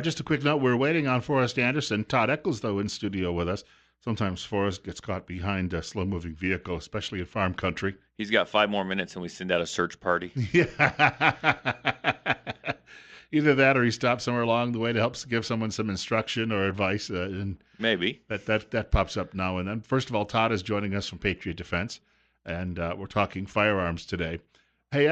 Just a quick note, we're waiting on Forrest Anderson. Todd Eccles, though, in studio with us. Sometimes Forrest gets caught behind a slow-moving vehicle, especially in farm country. He's got 5 more minutes and we send out a search party. Yeah. Either that or he stops somewhere along the way to help give someone some instruction or advice. And Maybe. that pops up now and then. First of all, Todd is joining us from Patriot Defense, and we're talking firearms today. Hey,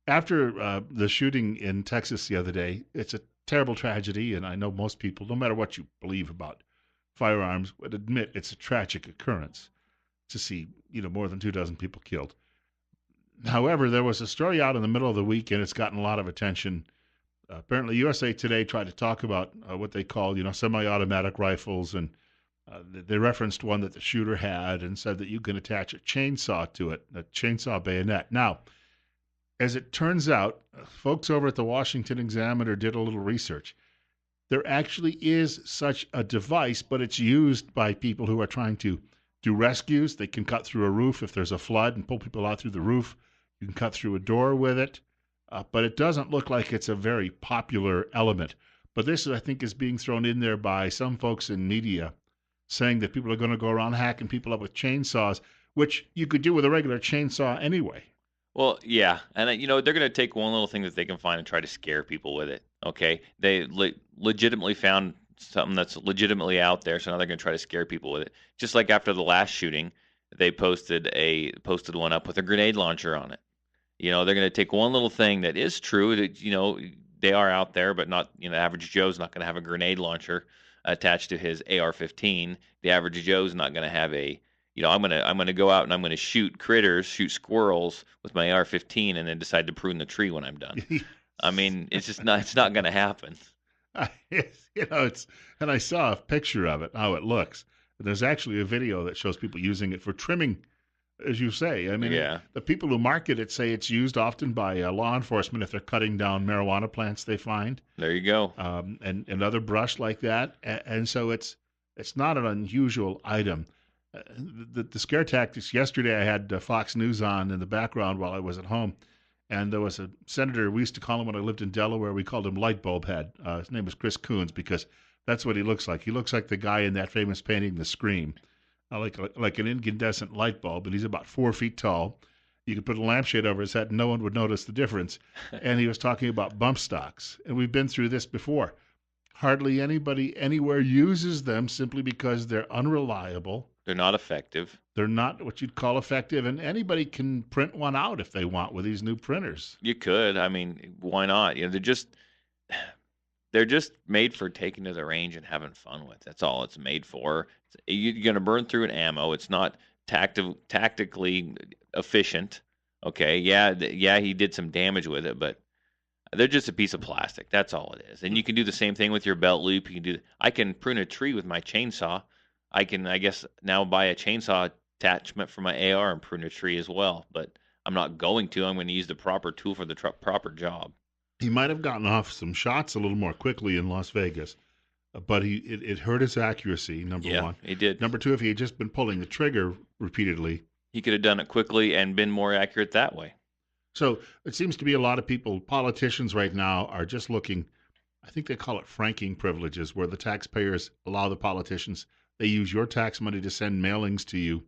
after the shooting in Texas the other day, it's a terrible tragedy, and I know most people, no matter what you believe about firearms, would admit it's a tragic occurrence to see, more than 24 people killed. However, there was a story out in the middle of the week, and it's gotten a lot of attention. Apparently, USA Today tried to talk about what they call, semi-automatic rifles, and they referenced one that the shooter had and said that you can attach a chainsaw to it, a chainsaw bayonet. Now, as it turns out, folks over at the Washington Examiner did a little research. There actually is such a device, but it's used by people who are trying to do rescues. They can cut through a roof if there's a flood and pull people out through the roof. You can cut through a door with it, but it doesn't look like it's a very popular element. But this, I think, is being thrown in there by some folks in media saying that people are going to go around hacking people up with chainsaws, which you could do with a regular chainsaw anyway. Well, yeah, and they're going to take one little thing that they can find and try to scare people with it. Okay, they legitimately found something that's legitimately out there, so now they're going to try to scare people with it. Just like after the last shooting, they posted one up with a grenade launcher on it. They're going to take one little thing that is true that they are out there, but not average Joe's not going to have a grenade launcher attached to his AR-15. The average Joe's not going to have a I'm gonna go out and I'm gonna shoot critters, shoot squirrels with my AR-15, and then decide to prune the tree when I'm done. I mean, it's not gonna happen. And I saw a picture of it, how it looks. There's actually a video that shows people using it for trimming, as you say. I mean, Yeah. the people who market it say it's used often by law enforcement if they're cutting down marijuana plants they find, There you go. and other brush like that. And so it's not an unusual item. The scare tactics yesterday, I had Fox News on in the background while I was at home, and there was a senator, we used to call him when I lived in Delaware, we called him Light Bulb Head. His name was Chris Coons because that's what he looks like. He looks like the guy in that famous painting, The Scream, like an incandescent light bulb, and he's about 4 feet tall. You could put a lampshade over his head and no one would notice the difference. And he was talking about bump stocks, and we've been through this before. Hardly anybody anywhere uses them simply because they're unreliable. They're not effective. They're not what you'd call effective, and anybody can print one out if they want with these new printers. You could. I mean, why not? They're just made for taking to the range and having fun with. That's all it's made for. You're going to burn through an ammo. It's not tactically efficient. Okay, yeah, he did some damage with it, but they're just a piece of plastic. That's all it is. And you can do the same thing with your belt loop. I can prune a tree with my chainsaw. I can, I guess, now buy a chainsaw attachment for my AR and prune a tree as well. But I'm not going to. I'm going to use the proper tool for the proper job. He might have gotten off some shots a little more quickly in Las Vegas, but it hurt his accuracy, number Yeah, one. he did. Number two, if he had just been pulling the trigger repeatedly. He could have done it quickly and been more accurate that way. So it seems to be a lot of people, politicians right now, are just looking, I think they call it franking privileges, where the taxpayers allow the politicians, they use your tax money to send mailings to you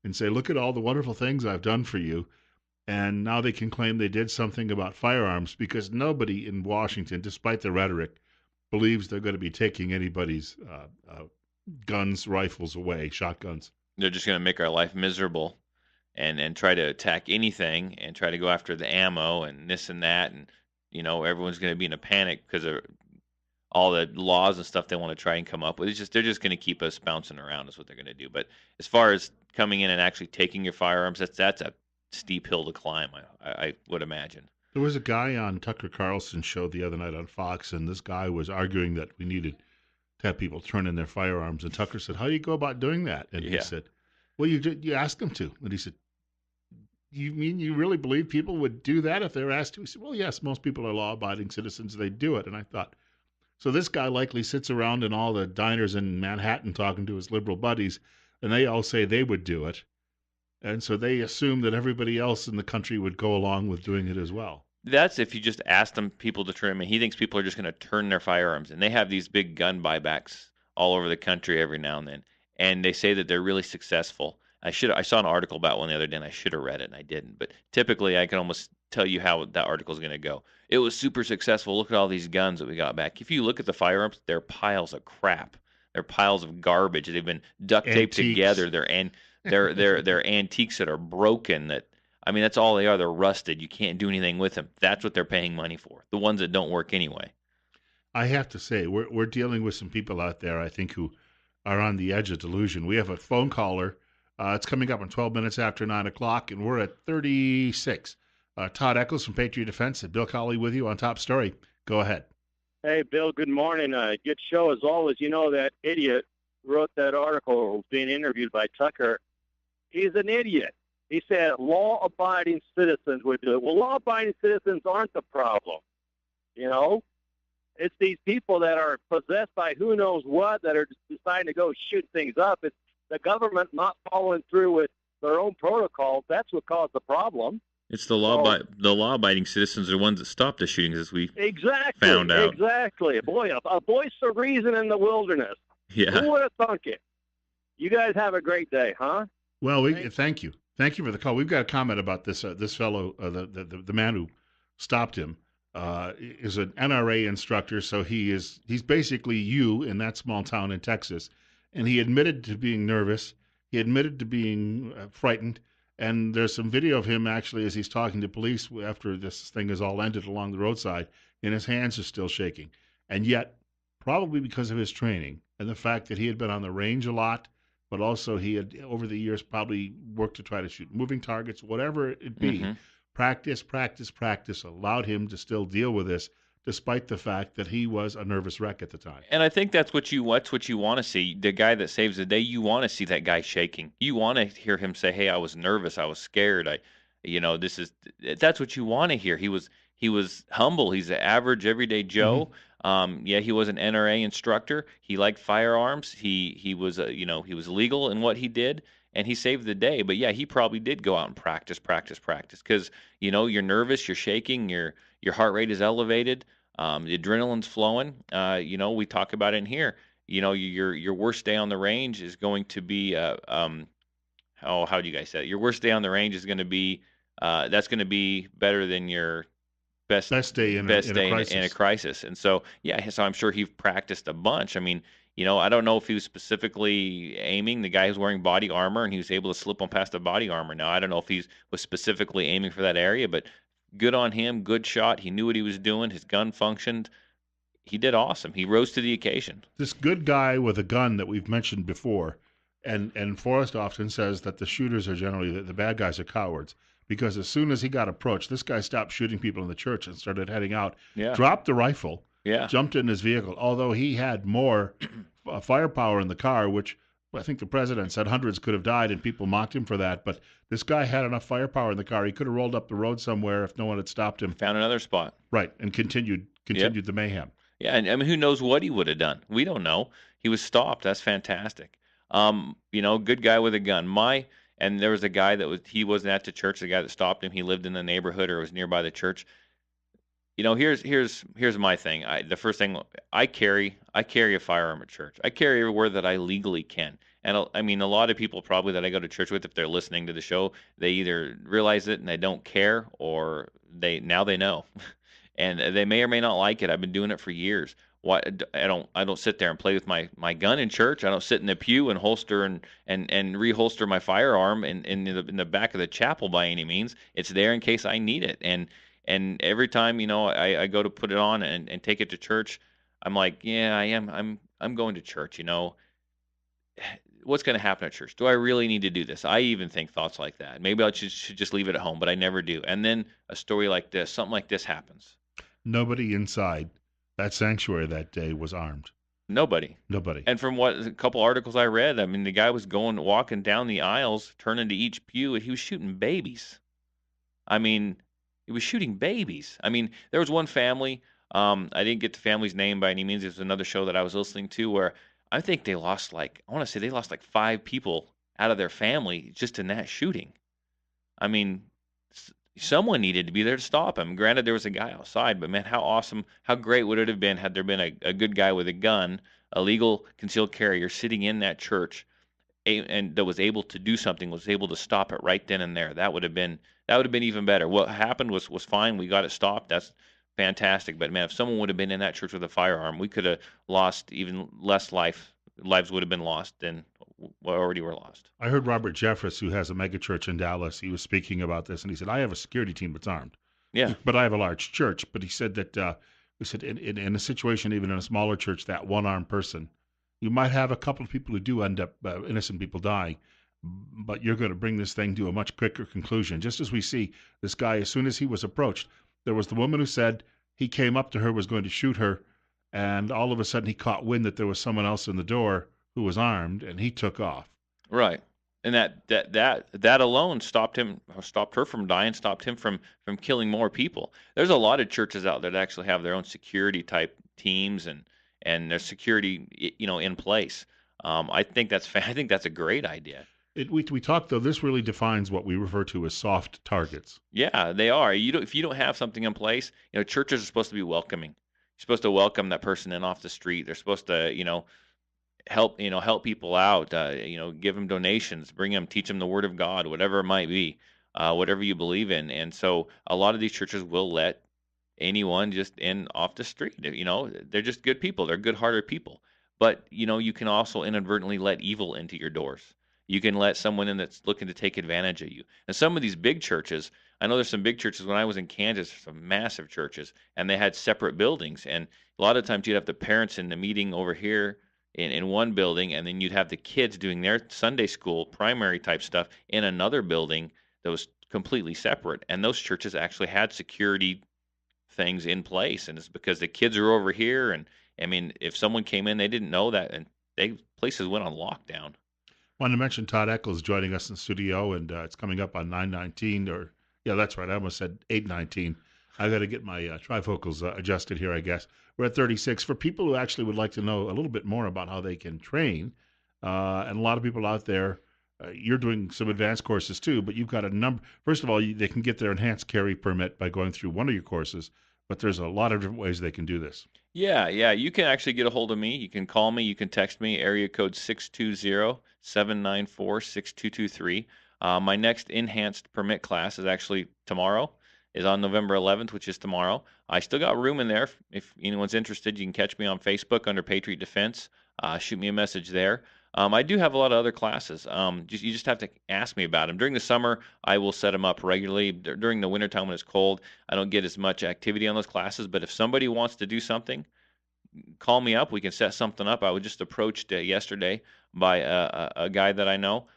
and say, look at all the wonderful things I've done for you. And now they can claim they did something about firearms because nobody in Washington, despite the rhetoric, believes they're going to be taking anybody's guns, rifles away, shotguns. They're just going to make our life miserable and try to attack anything and try to go after the ammo and this and that. And, everyone's going to be in a panic because of all the laws and stuff they want to try and come up with. They're just going to keep us bouncing around is what they're going to do. But as far as coming in and actually taking your firearms, that's a steep hill to climb, I would imagine. There was a guy on Tucker Carlson's show the other night on Fox, and this guy was arguing that we needed to have people turn in their firearms. And Tucker said, how do you go about doing that? And he said, well, you ask them to. And he said, you mean you really believe people would do that if they were asked to? He said, well, yes, most people are law-abiding citizens. They do it. And I thought, so this guy likely sits around in all the diners in Manhattan talking to his liberal buddies, and they all say they would do it. And so they assume that everybody else in the country would go along with doing it as well. That's if you just ask them people to trim, and he thinks people are just going to turn their firearms. And they have these big gun buybacks all over the country every now and then, and they say that they're really successful. I saw an article about one the other day, and I should have read it, and I didn't. But typically, I can almost tell you how that article is going to go. It was super successful. Look at all these guns that we got back. If you look at the firearms, they're piles of crap. They're piles of garbage. They've been duct taped Antiques. together. They're antiques that are broken. That I mean, that's all they are. They're rusted. You can't do anything with them. That's what they're paying money for. The ones that don't work anyway. I have to say, we're dealing with some people out there, I think, who are on the edge of delusion. We have a phone caller. It's coming up in 12 minutes after 9 o'clock, and we're at 36. Todd Eccles from Patriot Defense and Bill Colley with you on Top Story. Go ahead. Hey, Bill, good morning. Good show as always. You know, that idiot wrote that article being interviewed by Tucker. He's an idiot. He said law-abiding citizens would do it. Well, law-abiding citizens aren't the problem. You know, it's these people that are possessed by who knows what that are deciding to go shoot things up. It's the government not following through with their own protocols. That's what caused the problem. It's the law-abiding citizens are the ones that stopped the shootings, as we Exactly. found out. Exactly. Boy, a voice of reason in the wilderness. Yeah. Who would have thunk it? You guys have a great day, huh? Well, thank you. Thank you for the call. We've got a comment about this fellow, the man who stopped him, is an NRA instructor. So he's basically you in that small town in Texas, and he admitted to being nervous. He admitted to being frightened, and there's some video of him actually as he's talking to police after this thing is all ended along the roadside, and his hands are still shaking. And yet, probably because of his training and the fact that he had been on the range a lot, but also he had over the years probably worked to try to shoot moving targets, whatever it be. hmm Practice allowed him to still deal with this, despite the fact that he was a nervous wreck at the time. And I think that's what you want to see. The guy that saves the day, you want to see that guy shaking. You want to hear him say, "Hey, I was nervous. I was scared. This is." That's what you want to hear. He was humble. He's an average everyday Joe. Yeah, he was an NRA instructor. He liked firearms. He was he was legal in what he did, and he saved the day. But yeah, he probably did go out and practice because you're nervous, you're shaking, your heart rate is elevated. The adrenaline's flowing. We talk about it in here. Your worst day on the range is going to be how do you guys say it? Your worst day on the range is going to be that's going to be better than your Best day in a a crisis. And so yeah, so I'm sure he practiced a bunch. I mean, I don't know if he was specifically aiming. The guy who's wearing body armor and he was able to slip on past the body armor. Now I don't know if he was specifically aiming for that area, but good on him. Good shot. He knew what he was doing. His gun functioned. He did awesome. He rose to the occasion. This good guy with a gun that we've mentioned before, and Forrest often says that the shooters are generally the bad guys are cowards, because as soon as he got approached, this guy stopped shooting people in the church and started heading out, Yeah. dropped the rifle, Yeah. jumped in his vehicle, although he had more firepower in the car, which I think the president said hundreds could have died, and people mocked him for that. But this guy had enough firepower in the car; he could have rolled up the road somewhere if no one had stopped him. Found another spot. Right, and continued the mayhem. Yeah, and I mean, who knows what he would have done? We don't know. He was stopped. That's fantastic. Good guy with a gun. And there was a guy he wasn't at the church. The guy that stopped him, he lived in the neighborhood or was nearby the church. Here's my thing. The first thing I carry a firearm at church. I carry everywhere that I legally can. And I mean, a lot of people probably that I go to church with, if they're listening to the show, they either realize it and they don't care, or they know. And they may or may not like it. I've been doing it for years. Why I don't sit there and play with my gun in church. I don't sit in the pew and holster and reholster my firearm in the back of the chapel by any means. It's there in case I need it. And every time I go to put it on and take it to church, I'm like, yeah, I'm going to church. What's going to happen at church? Do I really need to do this? I even think thoughts like that. Maybe I should just leave it at home, but I never do. And then a story like this, something like this happens. Nobody inside that sanctuary that day was armed. Nobody. And from a couple articles I read, I mean, the guy was walking down the aisles, turning to each pew, and he was shooting babies. I mean, he was shooting babies. I mean, there was one family. I didn't get the family's name by any means. It was another show that I was listening to where I think they lost I want to say they lost 5 people out of their family just in that shooting. I mean, someone needed to be there to stop him. Granted, there was a guy outside, but man, how awesome, how great would it have been had there been a good guy with a gun, a legal concealed carrier sitting in that church, and that was able to do something, was able to stop it right then and there. That would have been even better. What happened was fine. We got it stopped. That's fantastic. But man, if someone would have been in that church with a firearm, we could have lost even less lives would have been lost than what already were lost. I heard Robert Jeffress, who has a mega church in Dallas, he was speaking about this, and he said, I have a security team that's armed, Yeah, but I have a large church. But he said that, he said, in a situation, even in a smaller church, that one armed person, you might have a couple of people who do end up, innocent people dying, but you're going to bring this thing to a much quicker conclusion. Just as we see this guy, as soon as he was approached, there was the woman who said he came up to her, was going to shoot her, and all of a sudden he caught wind that there was someone else in the door who was armed, and he took off. right. And that alone stopped him, or stopped her from dying, stopped him from killing more people. There's a lot of churches out there that actually have their own security type teams and their security, in place. I think I think that's a great idea. We talked, though, this really defines what we refer to as soft targets. Yeah, they are. If you don't have something in place, churches are supposed to be welcoming. You're supposed to welcome that person in off the street. They're supposed to, help people out. Give them donations, teach them the Word of God, whatever it might be, whatever you believe in. And so, a lot of these churches will let anyone just in off the street. They're just good people. They're good-hearted people. But you can also inadvertently let evil into your doors. You can let someone in that's looking to take advantage of you. And some of these big churches, I know there's some big churches. When I was in Kansas, some massive churches, and they had separate buildings. And a lot of times you'd have the parents in the meeting over here in one building, and then you'd have the kids doing their Sunday school, primary type stuff in another building that was completely separate. And those churches actually had security things in place. And it's because the kids are over here. And I mean, if someone came in, they didn't know that, and places went on lockdown. Want to mention Todd Eccles joining us in studio, and it's coming up on 9:19, or yeah, that's right. I almost said 8:19. I got to get my trifocals adjusted here, I guess. We're at 36. For people who actually would like to know a little bit more about how they can train, and a lot of people out there, you're doing some advanced courses too, but you've got a number. First of all, they can get their enhanced carry permit by going through one of your courses, but there's a lot of different ways they can do this. Yeah, yeah. You can actually get a hold of me. You can call me. You can text me. Area code 620-794-6223. My next enhanced permit class is actually tomorrow. Is on November 11th, which is tomorrow. I still got room in there. If anyone's interested, you can catch me on Facebook under Patriot Defense. Shoot me a message there. I do have a lot of other classes. You just have to ask me about them. During the summer, I will set them up regularly. During the wintertime when it's cold, I don't get as much activity on those classes. But if somebody wants to do something, call me up. We can set something up. I was just approached yesterday by a guy that I know.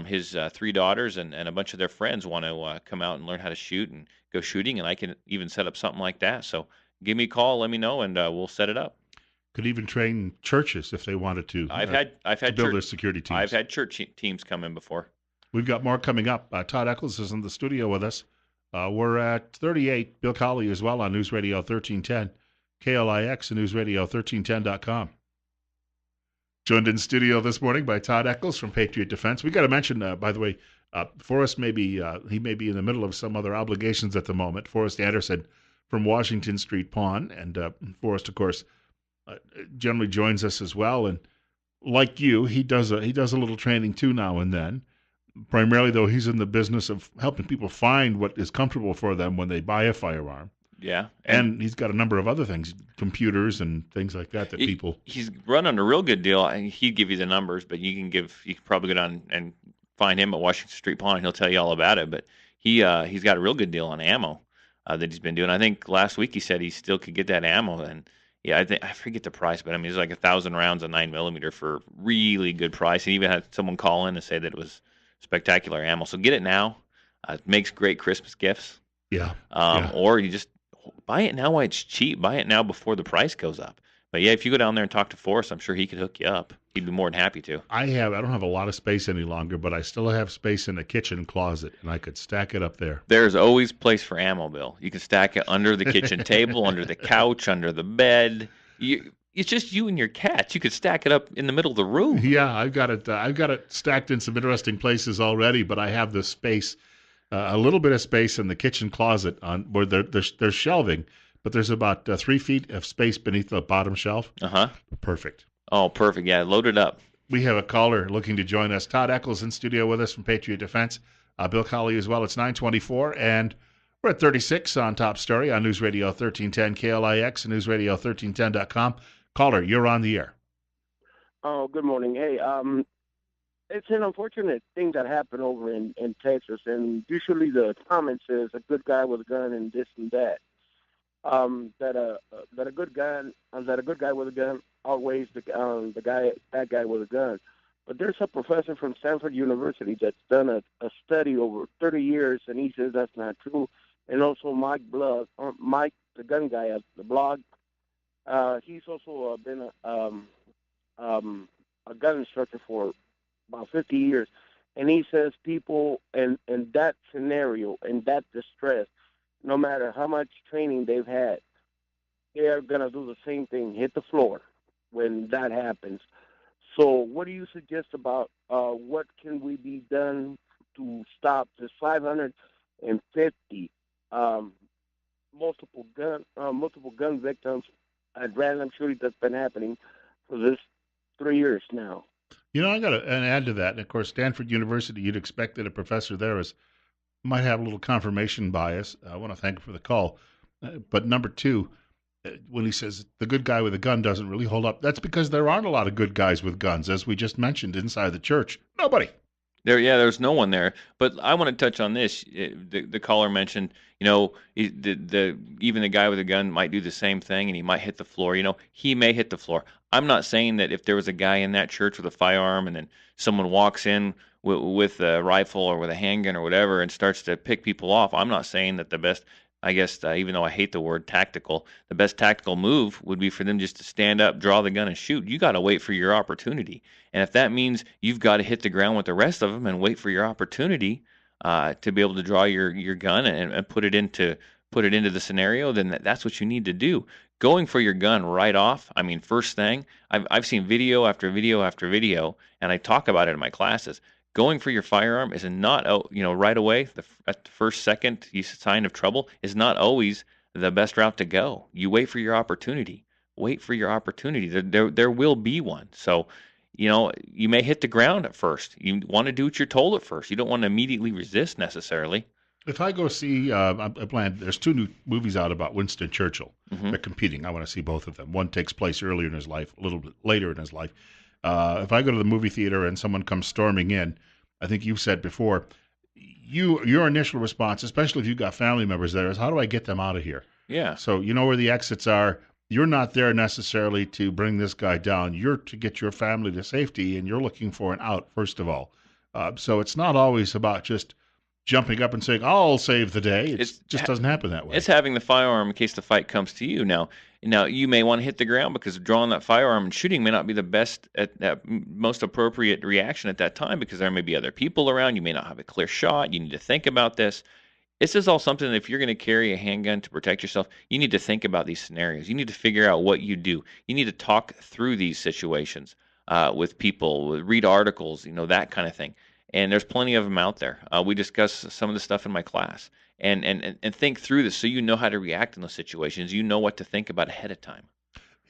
His three daughters and a bunch of their friends want to come out and learn how to shoot and go shooting, and I can even set up something like that. So give me a call, let me know, and we'll set it up. Could even train churches if they wanted to. I've had build their security teams. I've had church teams come in before. We've got more coming up. Todd Eccles is in the studio with us. We're at 38. Bill Colley as well on News Radio 1310, KLIX and NewsRadio1310.com. Joined in studio this morning by Todd Eccles from Patriot Defense. We got to mention, by the way, Forrest he may be in the middle of some other obligations at the moment. Forrest Anderson from Washington Street Pawn, and Forrest, of course, generally joins us as well. And like you, he does a little training too now and then. Primarily, though, he's in the business of helping people find what is comfortable for them when they buy a firearm. Yeah, and he's got a number of other things, computers and things like that people. He's running a real good deal. He'd give you the numbers, but you can probably go down and find him at Washington Street Pawn, and he'll tell you all about it. But he's got a real good deal on ammo that he's been doing. I think last week he said he still could get that ammo, and yeah, I forget the price, but I mean it's like 1,000 rounds of 9mm for really good price. He even had someone call in and say that it was spectacular ammo. So get it now. It makes great Christmas gifts. Yeah. Or you just buy it now while it's cheap. Buy it now before the price goes up. But yeah, if you go down there and talk to Forrest, I'm sure he could hook you up. He'd be more than happy to. I don't have a lot of space any longer, but I still have space in the kitchen closet, and I could stack it up there. There's always place for ammo, Bill. You can stack it under the kitchen table, under the couch, under the bed. It's just you and your cats. You could stack it up in the middle of the room. Yeah, I've got it stacked in some interesting places already, but I have the space. A little bit of space in the kitchen closet on where there's shelving, but there's about 3 feet of space beneath the bottom shelf. Uh-huh. Perfect. Oh, perfect. Yeah, load it up. We have a caller looking to join us. Todd Eccles in studio with us from Patriot Defense. Bill Colley as well. It's 9:24, and we're at 36 on Top Story on News Radio 1310 KLIX and newsradio1310.com. Caller, you're on the air. Oh, good morning. Hey, it's an unfortunate thing that happened over in Texas, and usually the comments is a good guy with a gun and this and that. That a good guy with a gun outweighs that guy with a gun. But there's a professor from Stanford University that's done a study over 30 years, and he says that's not true. And also Mike, the gun guy at the blog, he's also been a gun instructor for about 50 years, and he says people in that scenario, in that distress, no matter how much training they've had, they're going to do the same thing, hit the floor when that happens. So what do you suggest about what can we be done to stop this 550 multiple gun victims at random shootings that's been happening for this 3 years now? You know, I got to add to that. And of course, Stanford University, you'd expect that a professor there might have a little confirmation bias. I want to thank him for the call. But number two, when he says the good guy with a gun doesn't really hold up, that's because there aren't a lot of good guys with guns, as we just mentioned inside the church. Nobody. There's no one there. But I want to touch on this. The caller mentioned, even the guy with a gun might do the same thing, and he might hit the floor. He may hit the floor. I'm not saying that if there was a guy in that church with a firearm, and then someone walks in with a rifle or with a handgun or whatever and starts to pick people off, I'm not saying that the best, I guess, even though I hate the word tactical, the best tactical move would be for them just to stand up, draw the gun, and shoot. You got to wait for your opportunity. And if that means you've got to hit the ground with the rest of them and wait for your opportunity to be able to draw your gun and put it into the scenario, then that's what you need to do. Going for your gun right off, I mean, first thing, I've seen video after video after video, and I talk about it in my classes. Going for your firearm is not, right away, at the first second sign of trouble, is not always the best route to go. You wait for your opportunity. Wait for your opportunity. There will be one. So, you may hit the ground at first. You want to do what you're told at first. You don't want to immediately resist necessarily. If I go see, I plan, there's 2 new movies out about Winston Churchill. Mm-hmm. They're competing. I want to see both of them. One takes place earlier in his life, a little bit later in his life. If I go to the movie theater and someone comes storming in, I think you've said before, your initial response, especially if you've got family members there, is how do I get them out of here? Yeah. So you know where the exits are. You're not there necessarily to bring this guy down. You're to get your family to safety, and you're looking for an out, first of all. So it's not always about just jumping up and saying, I'll save the day. It just doesn't happen that way. It's having the firearm in case the fight comes to you. Now you may want to hit the ground because drawing that firearm and shooting may not be the best, most appropriate reaction at that time because there may be other people around. You may not have a clear shot. You need to think about this. This is all something that if you're going to carry a handgun to protect yourself, you need to think about these scenarios. You need to figure out what you do. You need to talk through these situations with people, read articles, that kind of thing. And there's plenty of them out there. We discuss some of the stuff in my class and think through this so you know how to react in those situations. You know what to think about ahead of time.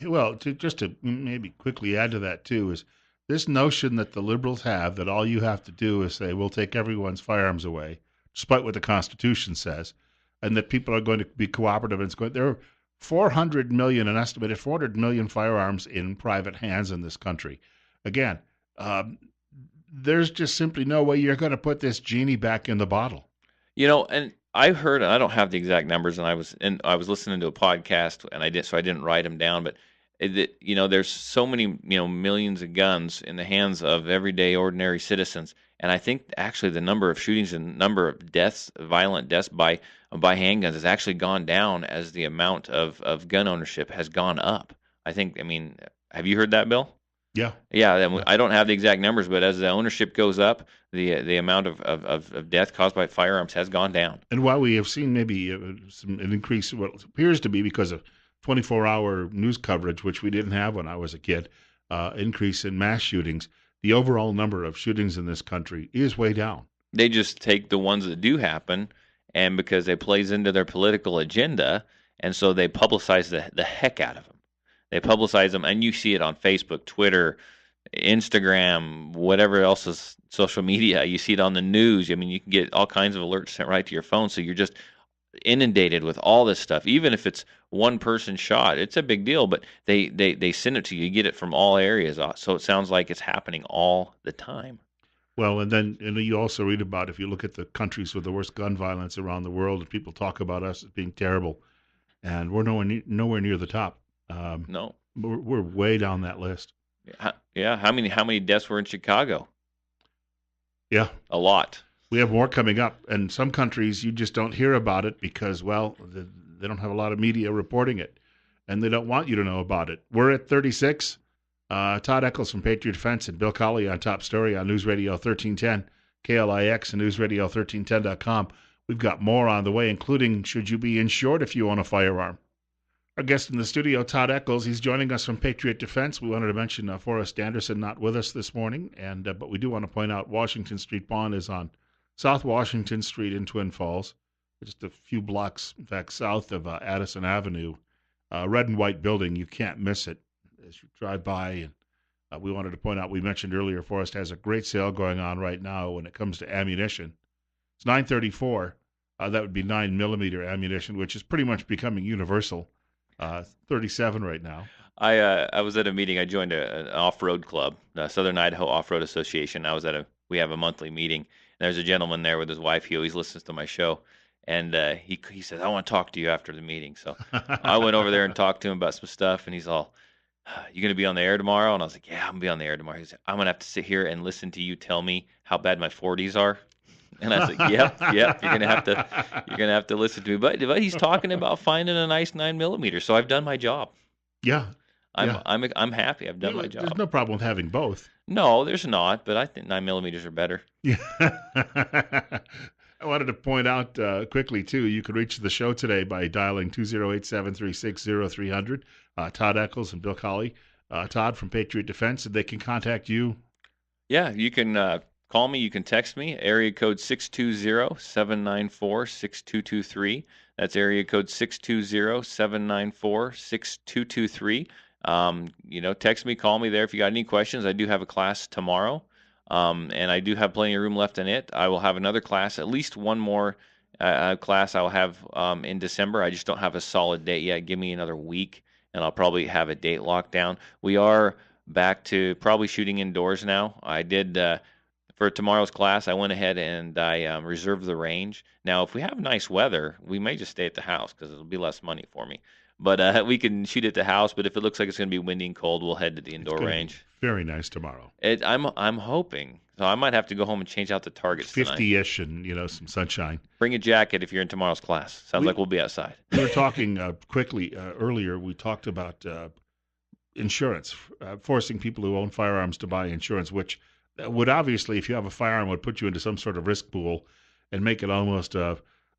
Well, to maybe quickly add to that, too, is this notion that the liberals have that all you have to do is say, we'll take everyone's firearms away, despite what the Constitution says, and that people are going to be cooperative. And there are 400 million, an estimated 400 million firearms in private hands in this country. Again, there's just simply no way you're going to put this genie back in the bottle. And I've heard, and I don't have the exact numbers, and I was listening to a podcast, and I didn't write them down, but there's so many, millions of guns in the hands of everyday ordinary citizens, and I think actually the number of shootings and number of deaths, violent deaths by handguns has actually gone down as the amount of gun ownership has gone up. Have you heard that, Bill? Yeah. Yeah, I don't have the exact numbers, but as the ownership goes up, the amount of death caused by firearms has gone down. And while we have seen maybe an increase, what appears to be because of 24-hour news coverage, which we didn't have when I was a kid, increase in mass shootings, the overall number of shootings in this country is way down. They just take the ones that do happen, and because it plays into their political agenda, and so they publicize the heck out of them. They publicize them, and you see it on Facebook, Twitter, Instagram, whatever else is social media. You see it on the news. I mean, you can get all kinds of alerts sent right to your phone, so you're just inundated with all this stuff. Even if it's one person shot, it's a big deal, but they send it to you. You get it from all areas, so it sounds like it's happening all the time. Well, and then you also read about, if you look at the countries with the worst gun violence around the world, and people talk about us as being terrible, and we're nowhere near the top. No. We're way down that list. Yeah. How many deaths were in Chicago? Yeah. A lot. We have more coming up, and some countries you just don't hear about it because, well, they don't have a lot of media reporting it, and they don't want you to know about it. We're at 36. Todd Eccles from Patriot Defense and Bill Colley on Top Story on News Radio 1310, KLIX and NewsRadio1310.com. We've got more on the way, including should you be insured if you own a firearm. Our guest in the studio, Todd Eccles, he's joining us from Patriot Defense. We wanted to mention Forrest Anderson not with us this morning, but we do want to point out Washington Street Pawn is on South Washington Street in Twin Falls, just a few blocks, in fact, south of Addison Avenue. Red and white building, you can't miss it as you drive by. And we wanted to point out, we mentioned earlier, Forrest has a great sale going on right now when it comes to ammunition. It's $934. That would be 9mm ammunition, which is pretty much becoming universal. $37 right now. I was at a meeting. I joined an off-road club, the Southern Idaho Off-Road Association. We have a monthly meeting. And there's a gentleman there with his wife. He always listens to my show. And he says, I want to talk to you after the meeting. So I went over there and talked to him about some stuff. And he's all, you going to be on the air tomorrow? And I was like, yeah, I'm going to be on the air tomorrow. He said, I'm going to have to sit here and listen to you tell me how bad my 40s are. And I said, yep, you're gonna have to listen to me. But he's talking about finding a nice 9mm. So I've done my job. Yeah. I'm happy. I've done my job. There's no problem with having both. No, there's not. But I think 9mm are better. Yeah. I wanted to point out quickly too. You can reach the show today by dialing 208-736-0300. Todd Eccles and Bill Colley. Todd from Patriot Defense, and they can contact you. Yeah, you can. Call me. You can text me. Area code 620-794-6223. That's area code 620-794-6223. Text me, call me there if you got any questions. I do have a class tomorrow, and I do have plenty of room left in it. I will have another class, at least one more class I'll have in December. I just don't have a solid date yet. Give me another week, and I'll probably have a date locked down. We are back to probably shooting indoors now. I did... For tomorrow's class, I went ahead and I reserved the range. Now, if we have nice weather, we may just stay at the house because it'll be less money for me. But we can shoot at the house. But if it looks like it's going to be windy and cold, we'll head to the indoor range. Very nice tomorrow. I'm hoping. So I might have to go home and change out the targets 50-ish and, some sunshine. Bring a jacket if you're in tomorrow's class. Sounds like we'll be outside. We were talking quickly earlier. We talked about insurance, forcing people who own firearms to buy insurance, which would obviously, if you have a firearm, would put you into some sort of risk pool and make it almost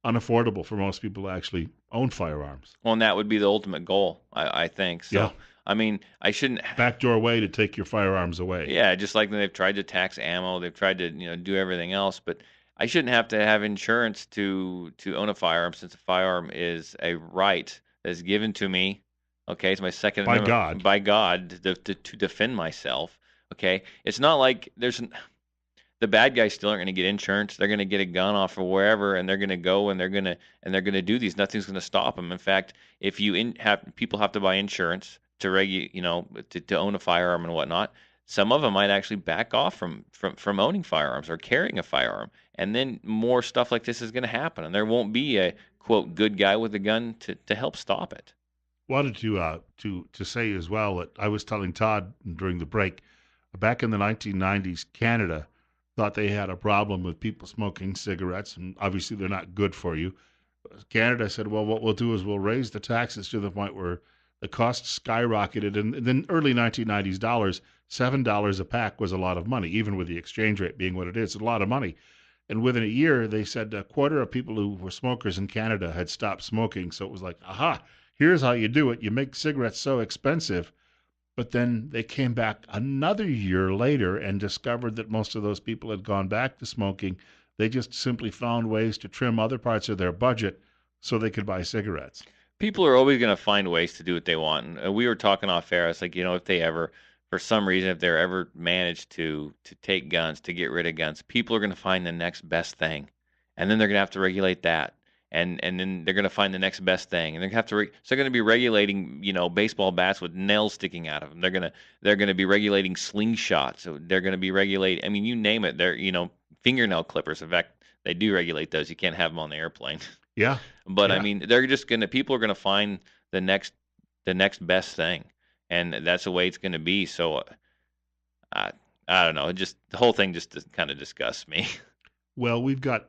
unaffordable for most people to actually own firearms. Well, and that would be the ultimate goal, I think. So, yeah. I mean, I shouldn't... Backdoor way to take your firearms away. Yeah, just like they've tried to tax ammo, they've tried to do everything else, but I shouldn't have to have insurance to own a firearm, since a firearm is a right that's given to me. Okay, it's my Second Amendment. By God, to defend myself. Okay, it's not like the bad guys still aren't going to get insurance. They're going to get a gun off of wherever, and they're going to go and they're going to do these. Nothing's going to stop them. In fact, if people have to buy insurance to to own a firearm and whatnot, some of them might actually back off from owning firearms or carrying a firearm, and then more stuff like this is going to happen, and there won't be a quote good guy with a gun to help stop it. Wanted to say as well that I was telling Todd during the break. Back in the 1990s, Canada thought they had a problem with people smoking cigarettes, and obviously they're not good for you. Canada said, well, what we'll do is we'll raise the taxes to the point where the costs skyrocketed. And then early 1990s dollars, $7 a pack was a lot of money, even with the exchange rate being what it is, a lot of money. And within a year, they said a quarter of people who were smokers in Canada had stopped smoking. So it was like, aha, here's how you do it. You make cigarettes so expensive. But then they came back another year later and discovered that most of those people had gone back to smoking. They just simply found ways to trim other parts of their budget so they could buy cigarettes. People are always going to find ways to do what they want. And we were talking off air. It's like, if they ever, for some reason, if they're ever managed to take guns, to get rid of guns, people are going to find the next best thing, and then they're going to have to regulate that, and then they're going to find the next best thing, and they're going to have to. So they're going to be regulating, baseball bats with nails sticking out of them. They're going to be regulating slingshots. So they're going to be regulating. I mean, you name it. They're fingernail clippers. In fact, they do regulate those. You can't have them on the airplane. Yeah. But Yeah. I mean, people are gonna find the next best thing, and that's the way it's gonna be. So I don't know. The whole thing just kind of disgusts me. Well, we've got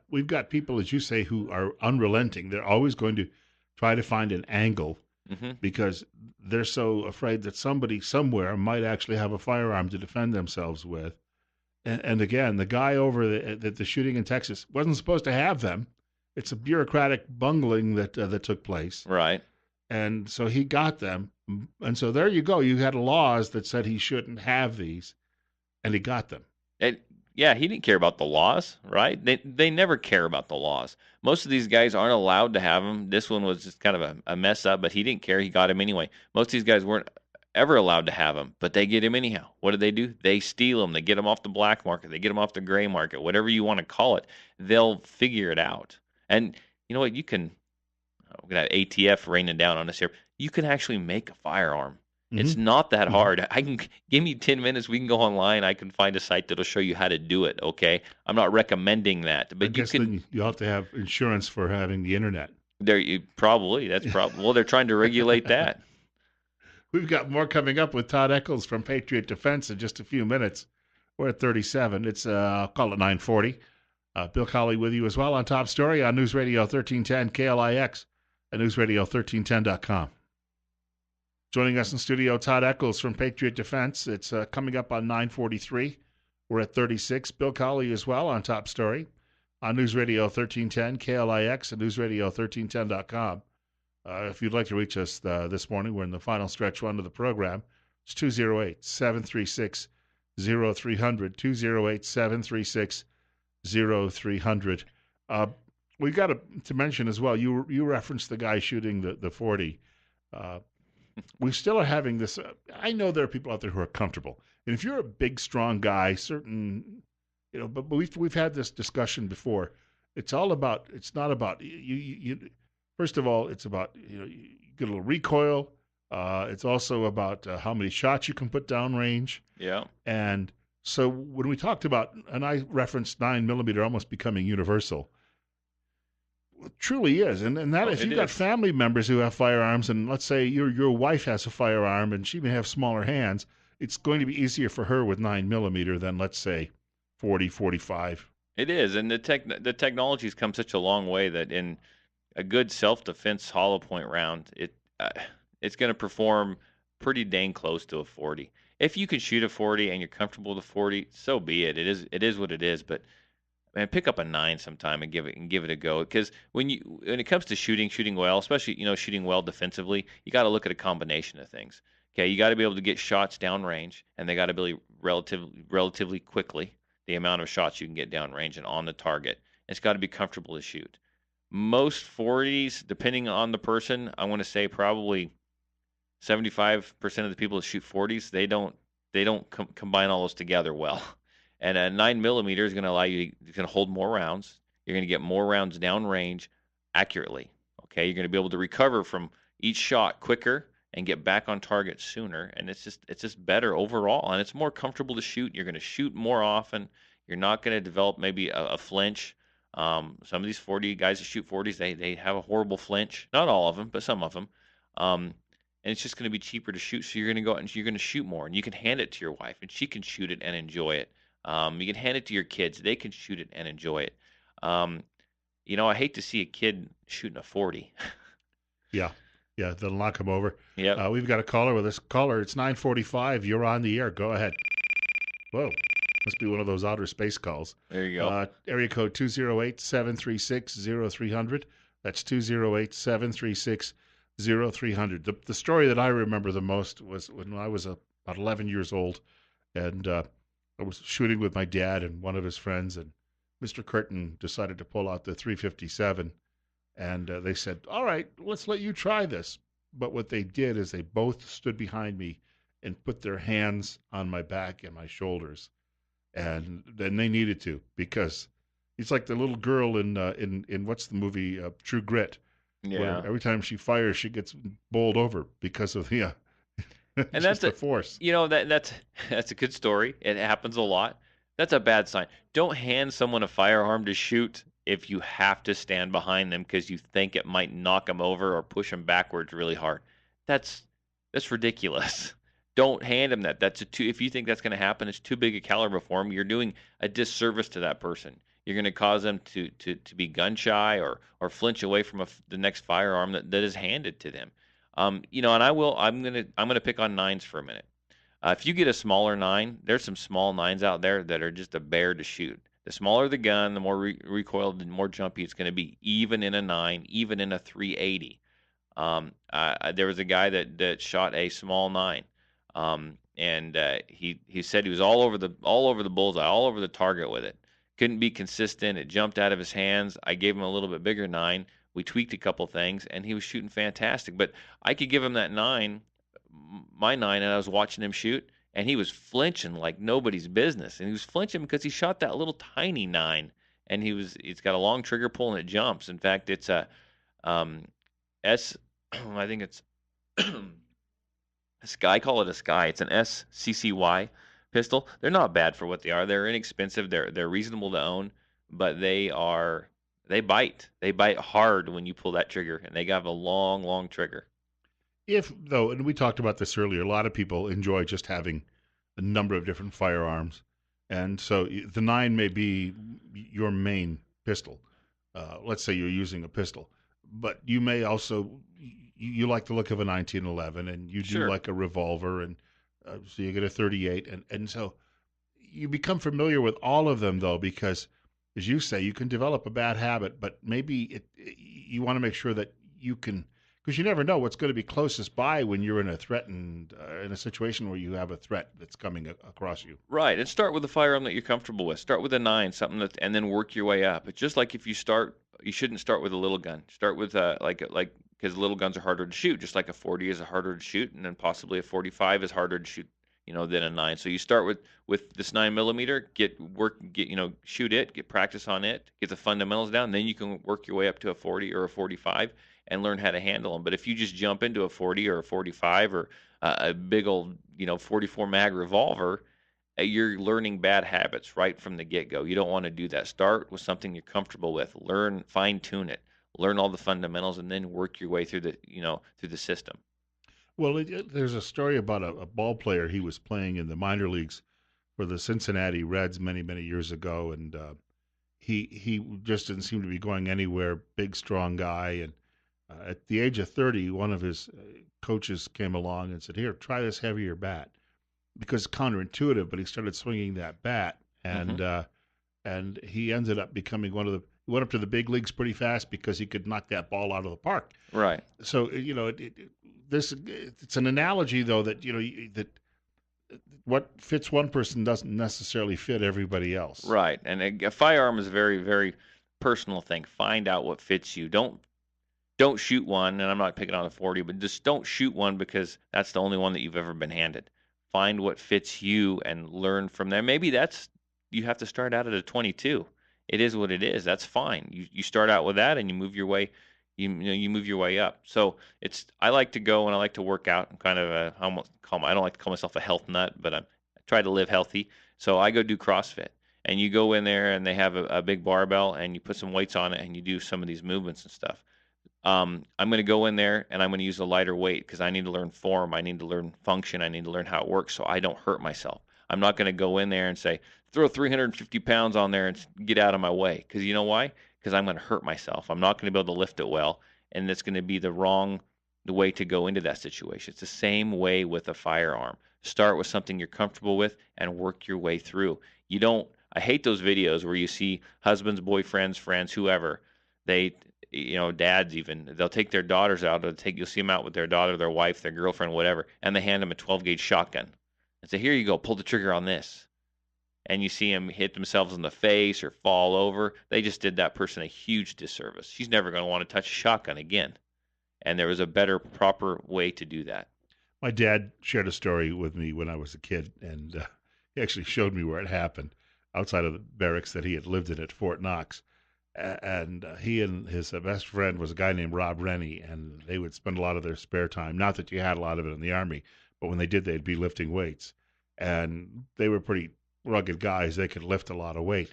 people, as you say, who are unrelenting. They're always going to try to find an angle hmm because they're so afraid that somebody somewhere might actually have a firearm to defend themselves with. And again, the guy over the shooting in Texas wasn't supposed to have them. It's a bureaucratic bungling that took place, Right. and so he got them. And so there you go. You had laws that said he shouldn't have these, and he got them. Yeah, he didn't care about the laws, right? They never care about the laws. Most of these guys aren't allowed to have them. This one was just kind of a mess up, but he didn't care. He got him anyway. Most of these guys weren't ever allowed to have them, but they get him anyhow. What do? They steal them. They get them off the black market. They get them off the gray market, whatever you want to call it. They'll figure it out. And you know what? We got ATF raining down on us here. You can actually make a firearm. It's not that hard. Give me 10 minutes. We can go online. I can find a site that'll show you how to do it. Okay. I'm not recommending that, I but guess then you have to have insurance for having the internet. that's probably, well, they're trying to regulate that. We've got more coming up with Todd Eccles from Patriot Defense in just a few minutes. We're at 37. It's I'll call it 9:40. Bill Colley with you as well on Top Story on News Radio 1310 KLIX and newsradio1310.com. Joining us in studio, Todd Eccles from Patriot Defense. It's coming up on 9:43. We're at 36. Bill Colley as well on Top Story on News Radio 1310 KLIX and newsradio1310.com. If you'd like to reach us this morning, we're in the final stretch one of the program. It's 208-736-0300, 208-736-0300. We've got to mention as well, you referenced the guy shooting the 40. We still are having this. I know there are people out there who are comfortable. And if you're a big, strong guy, but we've had this discussion before. It's not about you. First of all, it's about, you get a little recoil. It's also about how many shots you can put down range. Yeah. And so when we talked about, and I referenced 9mm almost becoming universal, it truly is. And that if you've got family members who have firearms, and let's say your wife has a firearm and she may have smaller hands, it's going to be easier for her with 9mm than, let's say, 40, 45. It is. And the technology's come such a long way that in a good self-defense hollow point round, it's going to perform pretty dang close to a 40. If you can shoot a 40 and you're comfortable with a 40, so be it. It is what it is. But man, pick up a 9 sometime and give it a go. Because when it comes to shooting well, especially shooting well defensively, you got to look at a combination of things. Okay, you got to be able to get shots downrange, and they got to be relatively quickly. The amount of shots you can get downrange and on the target. It's got to be comfortable to shoot. Most 40s, depending on the person, I want to say probably 75% of the people that shoot 40s, they don't combine all those together well. And a 9mm is going to allow you to hold more rounds. You're going to get more rounds downrange accurately. Okay, you're going to be able to recover from each shot quicker and get back on target sooner. And it's just better overall, and it's more comfortable to shoot. You're going to shoot more often. You're not going to develop maybe a flinch. Some of these 40 guys that shoot 40s, they have a horrible flinch. Not all of them, but some of them. And it's just going to be cheaper to shoot. So you're going to go out and you're going to shoot more, and you can hand it to your wife, and she can shoot it and enjoy it. You can hand it to your kids; they can shoot it and enjoy it. I hate to see a kid shooting a 40. Yeah, they'll knock them over. Yeah. We've got a caller with us. Caller, it's 9:45. You're on the air. Go ahead. Whoa. Must be one of those outer space calls. There you go. Area code 208-736-0300. That's 208-736-0300. The story that I remember the most was when I was about 11 years old, and I was shooting with my dad and one of his friends, and Mr. Curtin decided to pull out the 357, and they said, "All right, let's let you try this." But what they did is they both stood behind me and put their hands on my back and my shoulders, and then they needed to because it's like the little girl in what's the movie True Grit, where Yeah. every time she fires, she gets bowled over because of the And just that's the force. that's a good story. It happens a lot. That's a bad sign. Don't hand someone a firearm to shoot if you have to stand behind them because you think it might knock them over or push them backwards really hard. That's that's ridiculous. Don't hand them that. If you think that's going to happen, it's too big a caliber for them. You're doing a disservice to that person. You're going to cause them to be gun shy or flinch away from the next firearm that is handed to them. And I'm gonna pick on nines for a minute. If you get a smaller nine, there's some small nines out there that are just a bear to shoot. The smaller the gun, the more recoil, the more jumpy it's going to be, even in a nine, even in a 380. There was a guy that shot a small nine, and he said he was all over the bullseye, all over the target with it. Couldn't be consistent. It jumped out of his hands. I gave him a little bit bigger nine. We tweaked a couple things, and he was shooting fantastic. But I could give him that nine, my nine, and I was watching him shoot, and he was flinching like nobody's business. And he was flinching because he shot that little tiny nine, and it's got a long trigger pull and it jumps. In fact, it's a S. I think it's a Sky. Call it a Sky. It's an SCCY pistol. They're not bad for what they are. They're inexpensive. They're reasonable to own, but they bite. They bite hard when you pull that trigger, and they have a long, long trigger. If though, and we talked about this earlier, a lot of people enjoy just having a number of different firearms, and so the nine may be your main pistol. Let's say you're using a pistol, but you may also you like the look of a 1911, and you do Sure. like a revolver, and so you get a 38, and so you become familiar with all of them though, because as you say, you can develop a bad habit, but maybe you want to make sure that you can, because you never know what's going to be closest by when you're in a threatened, in a situation where you have a threat that's coming across you. Right, and start with a firearm that you're comfortable with. Start with a nine, and then work your way up. It's just like if you shouldn't start with a little gun. Start with like because little guns are harder to shoot. Just like a 40 is harder to shoot, and then possibly a 45 is harder to shoot, than a nine. So you start with this 9mm, shoot it, get practice on it, get the fundamentals down, then you can work your way up to a 40 or a 45 and learn how to handle them. But if you just jump into a 40 or a 45 or a big old 44 mag revolver, you're learning bad habits right from the get-go. You don't want to do that. Start with something you're comfortable with. Learn, fine-tune it. Learn all the fundamentals, and then work your way through the system. Well, there's a story about a ball player. He was playing in the minor leagues for the Cincinnati Reds many, many years ago, and he just didn't seem to be going anywhere. Big, strong guy, and at the age of 30, one of his coaches came along and said, "Here, try this heavier bat," because it's counterintuitive. But he started swinging that bat, and he ended up becoming he went up to the big leagues pretty fast because he could knock that ball out of the park. Right. So it's an analogy though that that what fits one person doesn't necessarily fit everybody else. Right. And a firearm is a very, very personal thing. Find out what fits you. Don't shoot one, and I'm not picking on a 40, but just don't shoot one because that's the only one that you've ever been handed. Find what fits you and learn from there. Maybe you have to start out at a 22. It is what it is. That's fine. You start out with that and you move your way. You move your way up. So I like to go and I like to work out. I'm kind of I don't like to call myself a health nut, but I try to live healthy. So I go do CrossFit, and you go in there and they have a big barbell and you put some weights on it and you do some of these movements and stuff. I'm going to go in there and I'm going to use a lighter weight because I need to learn form. I need to learn function. I need to learn how it works so I don't hurt myself. I'm not going to go in there and say, throw 350 pounds on there and get out of my way. Because you know why? Because I'm going to hurt myself. I'm not going to be able to lift it well. And it's going to be the way to go into that situation. It's the same way with a firearm. Start with something you're comfortable with and work your way through. I hate those videos where you see husbands, boyfriends, friends, whoever, dads even, they'll take their daughters out. You'll see them out with their daughter, their wife, their girlfriend, whatever, and they hand them a 12 gauge shotgun and say, "Here you go, pull the trigger on this." and you see them hit themselves in the face or fall over, they just did that person a huge disservice. She's never going to want to touch a shotgun again. And there was a better, proper way to do that. My dad shared a story with me when I was a kid, and he actually showed me where it happened outside of the barracks that he had lived in at Fort Knox. And he and his best friend was a guy named Rob Rennie, and they would spend a lot of their spare time. Not that you had a lot of it in the Army, but when they did, they'd be lifting weights. And they were pretty rugged guys. They could lift a lot of weight.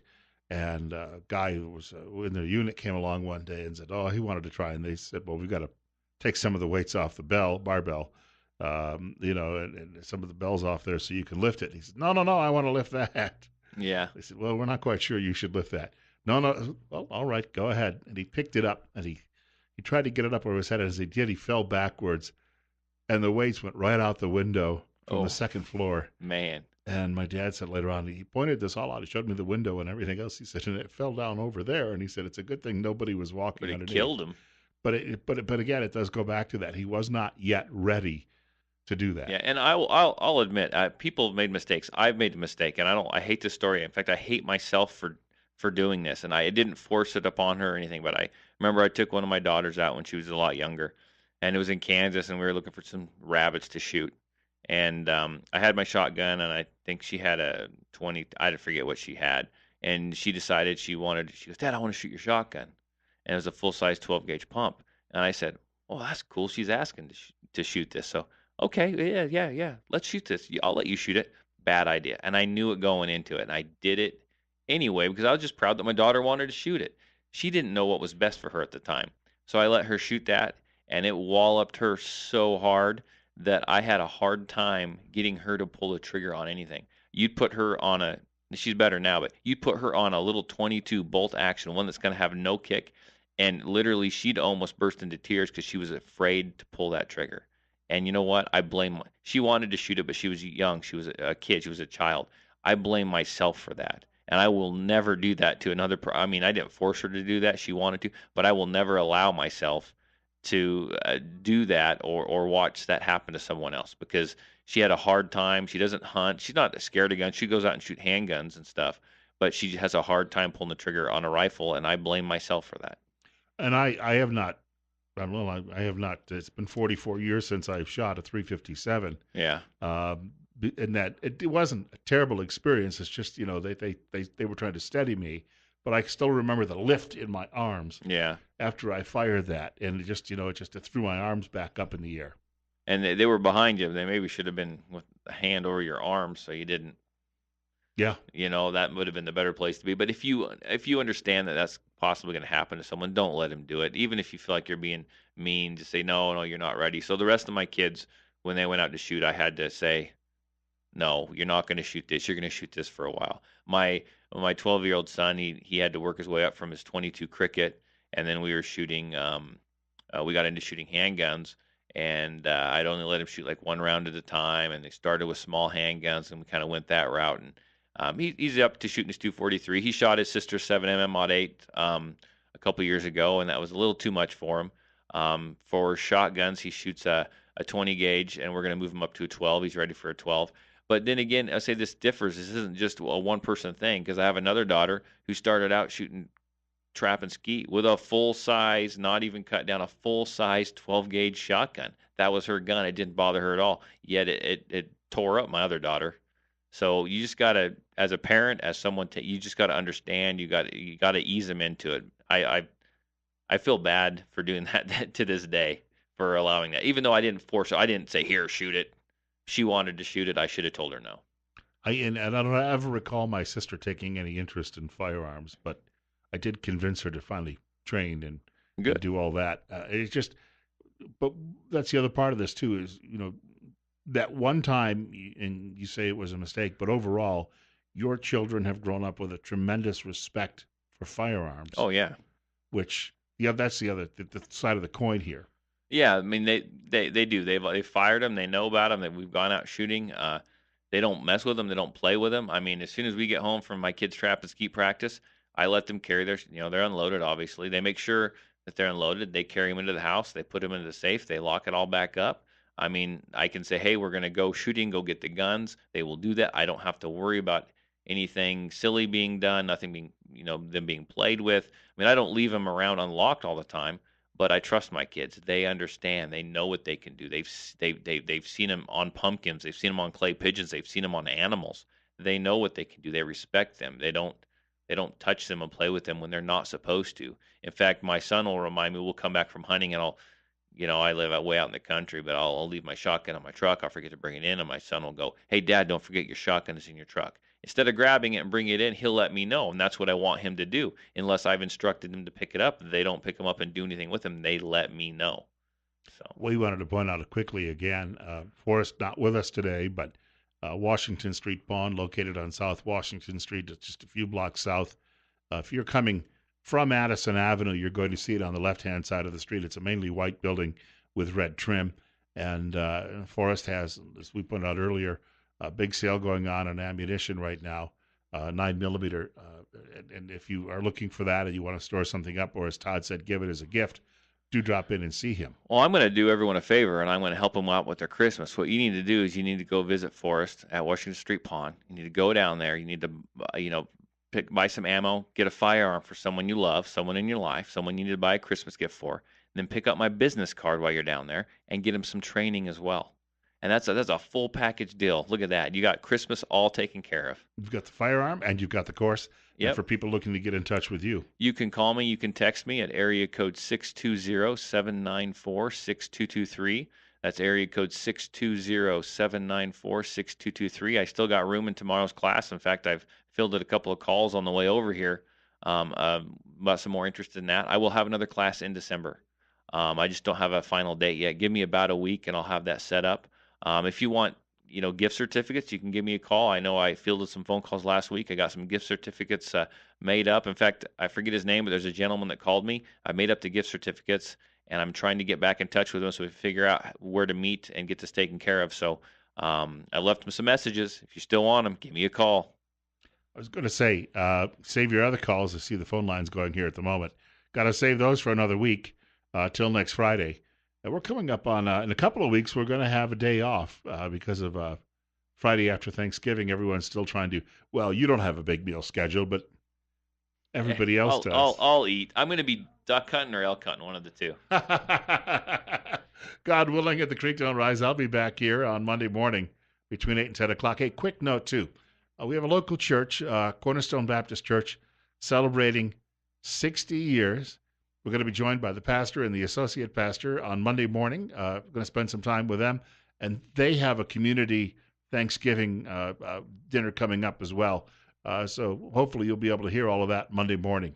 And a guy who was in their unit came along one day and said, "Oh, he wanted to try." And they said, "Well, we've got to take some of the weights off the barbell, and some of the bells off there so you can lift it." He said, "No, no, no, I want to lift that." Yeah. They said, "Well, we're not quite sure you should lift that." "No, no, well, all right, go ahead." And he picked it up, and he tried to get it up over his head. As he did, he fell backwards, and the weights went right out the window from the second floor. Man. And my dad said later on, he pointed this all out. He showed me the window and everything else. He said, and it fell down over there. And he said, it's a good thing nobody was walking But it underneath. killed him. But again, it does go back to that. He was not yet ready to do that. Yeah, and I'll admit, people have made mistakes. I've made a mistake, and I hate this story. In fact, I hate myself for doing this, and I didn't force it upon her or anything. But I remember I took one of my daughters out when she was a lot younger, and it was in Kansas, and we were looking for some rabbits to shoot. And I had my shotgun, and I think she had a 20. I forget what she had, and she decided she goes, "Dad, I want to shoot your shotgun," and it was a full size 12 gauge pump. And I said, "Oh, that's cool. She's asking to shoot this, so." Okay, yeah. Let's shoot this. I'll let you shoot it. Bad idea. And I knew it going into it, and I did it anyway because I was just proud that my daughter wanted to shoot it. She didn't know what was best for her at the time. So I let her shoot that, and it walloped her so hard that I had a hard time getting her to pull the trigger on anything. You'd put her on she's better now, but you'd put her on a little 22 bolt action, one that's going to have no kick, and literally she'd almost burst into tears because she was afraid to pull that trigger. And you know what? She wanted to shoot it, but she was young. She was a kid. She was a child. I blame myself for that. And I will never do that to another I mean, I didn't force her to do that. She wanted to, but I will never allow myself to do that or watch that happen to someone else because she had a hard time. She doesn't hunt. She's not scared of guns. She goes out and shoot handguns and stuff, but she has a hard time pulling the trigger on a rifle, and I blame myself for that. And I have not. Well, I have not. It's been 44 years since I've shot a 357. Yeah. And that it wasn't a terrible experience. It's just they were trying to steady me, but I still remember the lift in my arms. Yeah. After I fired that, and it threw my arms back up in the air. And they were behind you. They maybe should have been with a hand over your arm so you didn't. Yeah. That would have been the better place to be. But if you understand that that's possibly going to happen to someone, don't let him do it. Even if you feel like you're being mean, just say, no, you're not ready. So the rest of my kids, when they went out to shoot, I had to say, no, you're not going to shoot this. You're going to shoot this for a while. My 12-year-old son, he had to work his way up from his 22 cricket, and then we were shooting. We got into shooting handguns, and I'd only let him shoot like one round at a time. And they started with small handguns, and we kind of went that route. And he's up to shooting his 243. He shot his sister 7mm Mod 8 a couple years ago, and that was a little too much for him. For shotguns, he shoots a 20 gauge, and we're going to move him up to a 12. He's ready for a 12. But then again, I say this differs. This isn't just a one-person thing because I have another daughter who started out shooting trap and skeet with a full-size, not even cut down, a full-size 12-gauge shotgun. That was her gun. It didn't bother her at all. Yet it tore up my other daughter. So you just gotta, as a parent, as someone, you just gotta understand. You gotta ease them into it. I feel bad for doing that to this day for allowing that, even though I didn't force her. I didn't say here, shoot it. She wanted to shoot it. I should have told her no. And I don't ever recall my sister taking any interest in firearms, but I did convince her to finally train and do all that. But that's the other part of this too is that one time, and you say it was a mistake, but overall, your children have grown up with a tremendous respect for firearms. Oh yeah. Which that's the side of the coin here. Yeah, I mean they do. They fired them. They know about them. We've gone out shooting. They don't mess with them. They don't play with them. I mean, as soon as we get home from my kids' trap and skeet practice, I let them carry they're unloaded. Obviously, they make sure that they're unloaded. They carry them into the house. They put them into the safe. They lock it all back up. I mean, I can say, hey, we're going to go shooting. Go get the guns. They will do that. I don't have to worry about anything silly being done, nothing being, them being played with. I mean, I don't leave them around unlocked all the time, but I trust my kids. They understand. They know what they can do. They've seen them on pumpkins. They've seen them on clay pigeons. They've seen them on animals. They know what they can do. They respect them. They don't touch them and play with them when they're not supposed to. In fact, my son will remind me. We'll come back from hunting, and I live way out in the country, but I'll leave my shotgun in my truck. I'll forget to bring it in, and my son will go, "Hey, Dad, don't forget your shotgun is in your truck." Instead of grabbing it and bringing it in, he'll let me know, and that's what I want him to do. Unless I've instructed him to pick it up, they don't pick them up and do anything with them. They let me know. So We wanted to point out quickly again, Forrest not with us today, but Washington Street Pond, located on South Washington Street, just a few blocks south. If you're coming from Addison Avenue, you're going to see it on the left-hand side of the street. It's a mainly white building with red trim. And Forrest has, as we pointed out earlier, a big sale going on ammunition right now, 9mm. And if you are looking for that and you want to store something up, or as Todd said, give it as a gift, do drop in and see him. Well, I'm going to do everyone a favor, and I'm going to help them out with their Christmas. What you need to do is you need to go visit Forrest at Washington Street Pond. You need to go down there. You need to, buy some ammo, get a firearm for someone you love, someone in your life, someone you need to buy a Christmas gift for. And then pick up my business card while you're down there and get them some training as well. And that's a full package deal. Look at that. You got Christmas all taken care of. You've got the firearm and you've got the course. Yep. And for people looking to get in touch with you, you can call me. You can text me at area code 620-794-6223. That's area code 620-794-6223. I still got room in tomorrow's class. In fact, I've fielded a couple of calls on the way over here about some more interest in that. I will have another class in December. I just don't have a final date yet. Give me about a week and I'll have that set up. If you want, gift certificates, you can give me a call. I know I fielded some phone calls last week. I got some gift certificates made up. In fact, I forget his name, but there's a gentleman that called me. I made up the gift certificates, and I'm trying to get back in touch with him so we figure out where to meet and get this taken care of. So I left him some messages. If you still want them, give me a call. I was going to say, save your other calls. I see the phone lines going here at the moment. Got to save those for another week till next Friday. And we're coming up on, in a couple of weeks, we're going to have a day off because of Friday after Thanksgiving. Everyone's still trying to, well, you don't have a big meal schedule, but everybody else does. I'll eat. I'm going to be duck hunting or elk hunting, one of the two. God willing, at the Creek Don't Rise, I'll be back here on Monday morning between 8 and 10 o'clock. Hey, quick note, too. We have a local church, Cornerstone Baptist Church, celebrating 60 years. We're going to be joined by the pastor and the associate pastor on Monday morning. We're going to spend some time with them. And they have a community Thanksgiving dinner coming up as well. So hopefully you'll be able to hear all of that Monday morning.